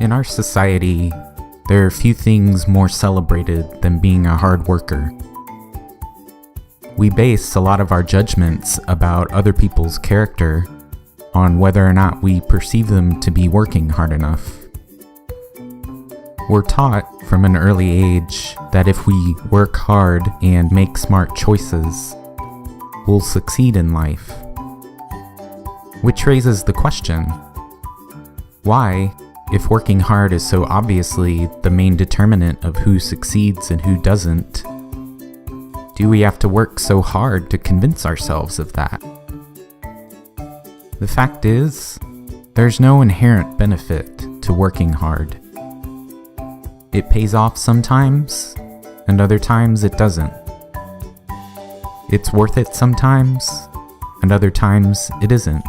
In our society, there are few things more celebrated than being a hard worker. We base a lot of our judgments about other people's character on whether or not we perceive them to be working hard enough. We're taught from an early age that if we work hard and make smart choices, we'll succeed in life. Which raises the question, why, if working hard is so obviously the main determinant of who succeeds and who doesn't, do we have to work so hard to convince ourselves of that? The fact is, there's no inherent benefit to working hard. It pays off sometimes, and other times it doesn't. It's worth it sometimes, and other times it isn't.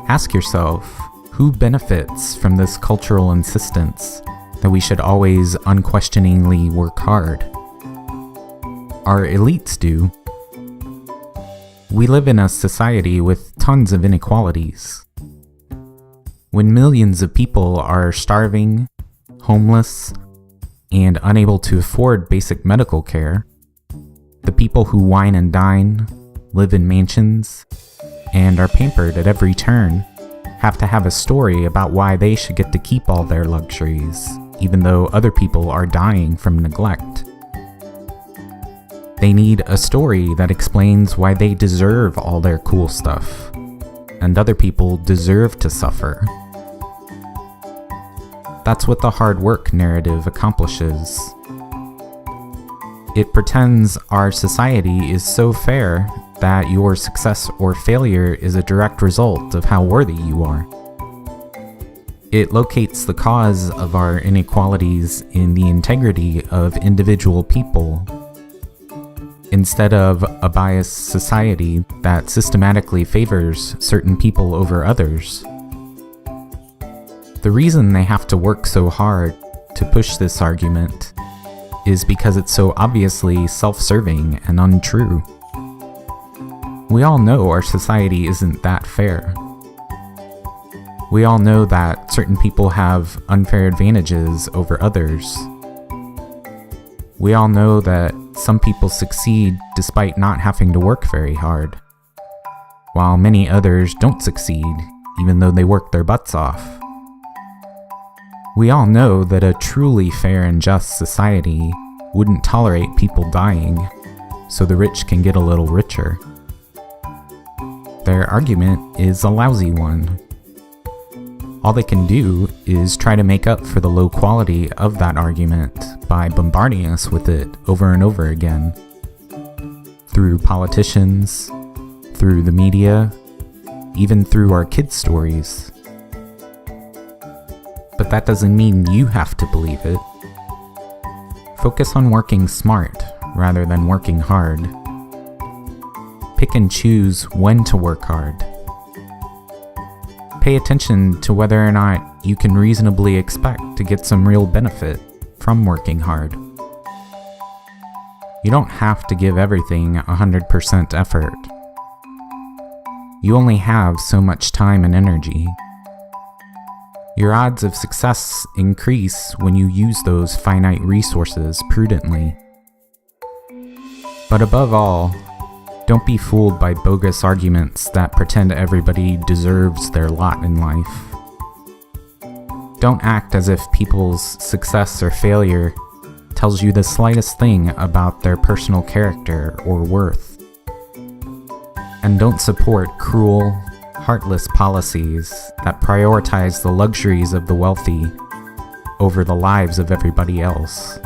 Ask yourself, who benefits from this cultural insistence that we should always unquestioningly work hard? Our elites do. We live in a society with tons of inequalities. When millions of people are starving, homeless, and unable to afford basic medical care, the people who wine and dine, live in mansions, and are pampered at every turn have to have a story about why they should get to keep all their luxuries, even though other people are dying from neglect. They need a story that explains why they deserve all their cool stuff, and other people deserve to suffer. That's what the hard work narrative accomplishes. It pretends our society is so fair that your success or failure is a direct result of how worthy you are. It locates the cause of our inequalities in the integrity of individual people, instead of a biased society that systematically favors certain people over others. The reason they have to work so hard to push this argument is because it's so obviously self-serving and untrue. We all know our society isn't that fair. We all know that certain people have unfair advantages over others. We all know that some people succeed despite not having to work very hard, while many others don't succeed even though they work their butts off. We all know that a truly fair and just society wouldn't tolerate people dying so the rich can get a little richer. Their argument is a lousy one. All they can do is try to make up for the low quality of that argument by bombarding us with it over and over again. Through politicians, through the media, even through our kids' stories. But that doesn't mean you have to believe it. Focus on working smart rather than working hard. Pick and choose when to work hard. Pay attention to whether or not you can reasonably expect to get some real benefit from working hard. You don't have to give everything 100% effort. You only have so much time and energy. Your odds of success increase when you use those finite resources prudently. But above all, don't be fooled by bogus arguments that pretend everybody deserves their lot in life. Don't act as if people's success or failure tells you the slightest thing about their personal character or worth. And don't support cruel, heartless policies that prioritize the luxuries of the wealthy over the lives of everybody else.